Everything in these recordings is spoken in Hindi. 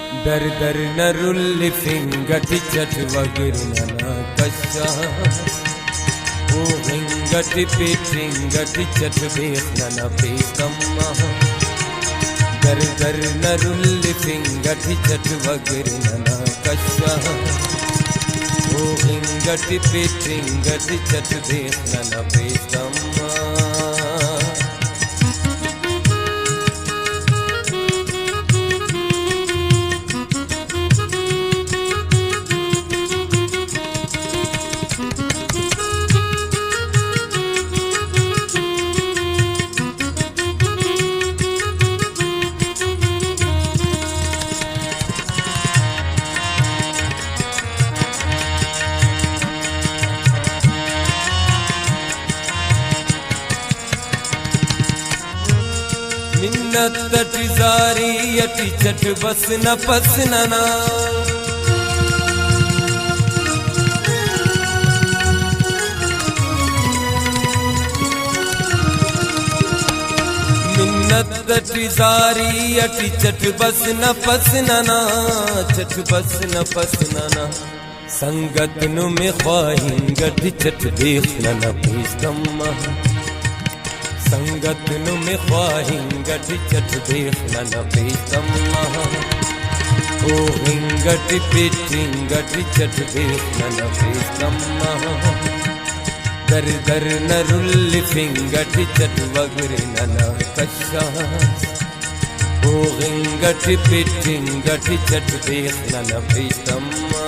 दर दर नरुल्ली फिंगटी चट वगिरना कशा ओ हिंगटी पिटिंगटी चट बेखना पेकम्मा दर दर नरुल्ली फिंगटी चट वगिरना कशा ओ हिंगटी पिटिंगटी चट बेखना पेकम्मा मिन्नत जारी यटी चट बस न पस नना मिन्नत जारी यटी चट बस न पस नना चट बस न पस नना संगत नु में ख्वाहिंगट चट देखना न पेस्तम्मा संगत नु में ख्वाहिंगट चट देखना न पेस्तम्मा ओ हिंगट पिटिंगट चट देखना न पेस्तम्मा दर दर नरुल्ली फिंगट चट वगिरना न कशा ओ हिंगट पिटिंगट चट देखना न पेस्तम्मा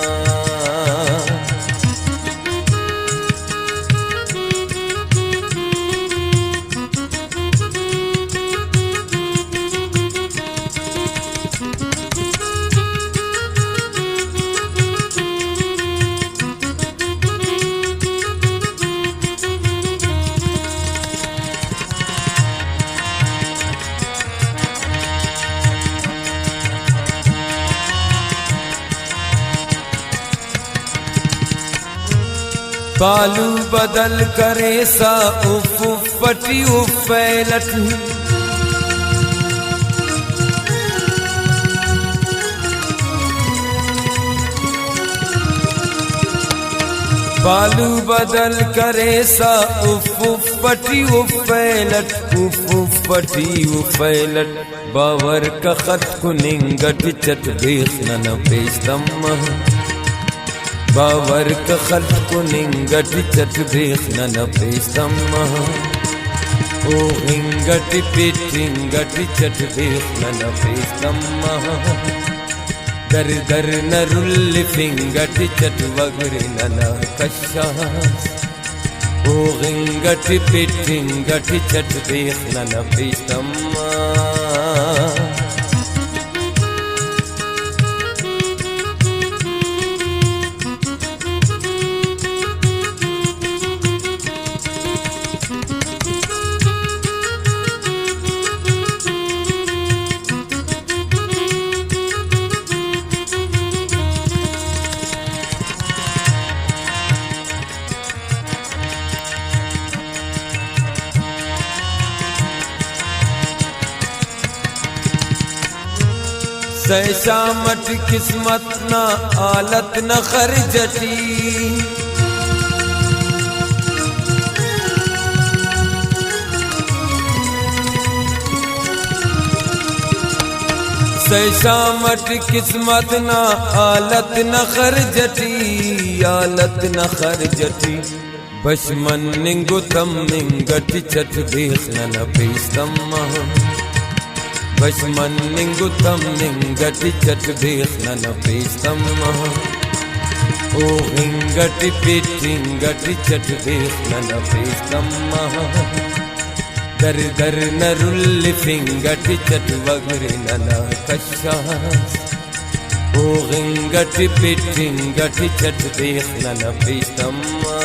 बालू बदल करे सा उफ फटी उफैलट बालू बदल करे सा उफ फटी उफैलट उफ फटी उफैलट बावर का खत कुनिंगट चट देखना न पेस्तम्मा बावर का खत कुनिंगट चट देखना न पेस्तम्मा ओ हिंगट पिटिंगट चट देखना न पेस्तम्मा दर दर नरुल्ली फिंगट चट वगिरना न कशा ओ हिंगट पिटिंगट चट देखना न पेस्तम्मा सहशामट किस्मत न आलत न खर्जटी सहशामट किस्मत न आलत न खर्जटी आलत न खर्जटी बशमन निंगुतम निंगट चट देखना न पेस्तम्मा बशमन निंगुतम निंगट चट देखना न पेस्तम्मा ओ हिंगट पिटिंगट चट देखना न पेस्तम्मा दर दर नरुल्ली फिंगट चट वगिरना न कशा ओ हिंगट पिटिंगट चट देखना न पेस्तम्मा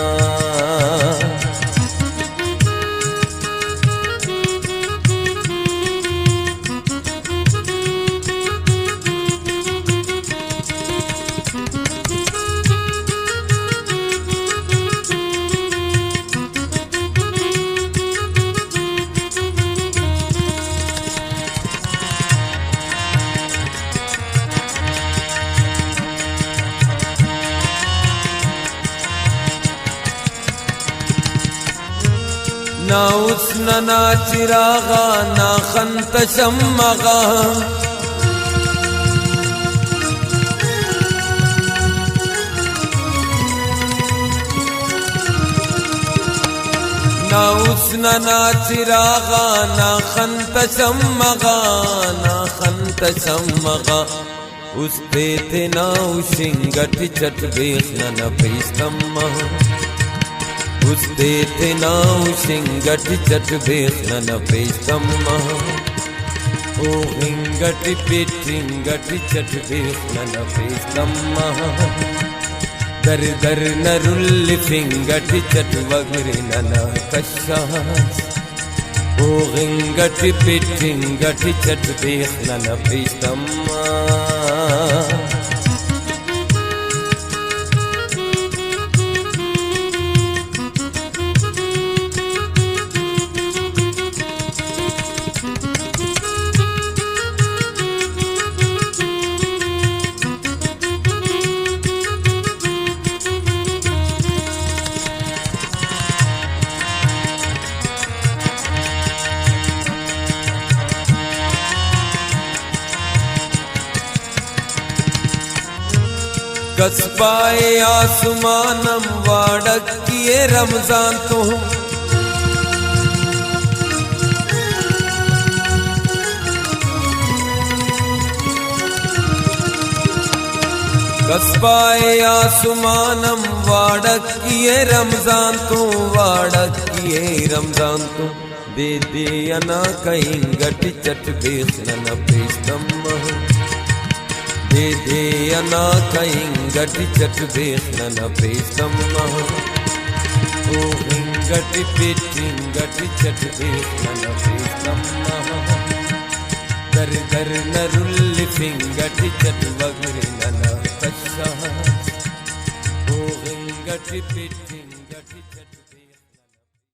ना उसना ना चिरागा ना खंत शम्मगा ना उसना ना चिरागा ना खंत शम्मगा ना खंत शम्मगा उस्ते ते ना उशिंगट चट बेखना न पेस्तम्मा उस्ते ते ना उशिंगट चट बेखना न पेस्तम्मा ओ हिंगट पिटिंगट चट बेखना न पेस्तम्मा दर दर नरुल फिंगट चट वगरना न कशास ओ हिंगट पिटिंगट चट बेखना न पेस्तम्मा कसबाए आसमानम वाड़किए रमजान तो कसबाए आसमानम वाड़किए रमजान तो वाड़किए रमजान तो दे दे अना कहीं गट चट बेखना न पेस्तम्मा दे दे अना कहीं गट चट बेखना न पेस्तम्मा ओ हिंगट पिटिंगट चट बेखना न पेस्तम्मा दर दर नरुल फिंगट चट वगरना न कशास ओ हिंगट पिटिंगट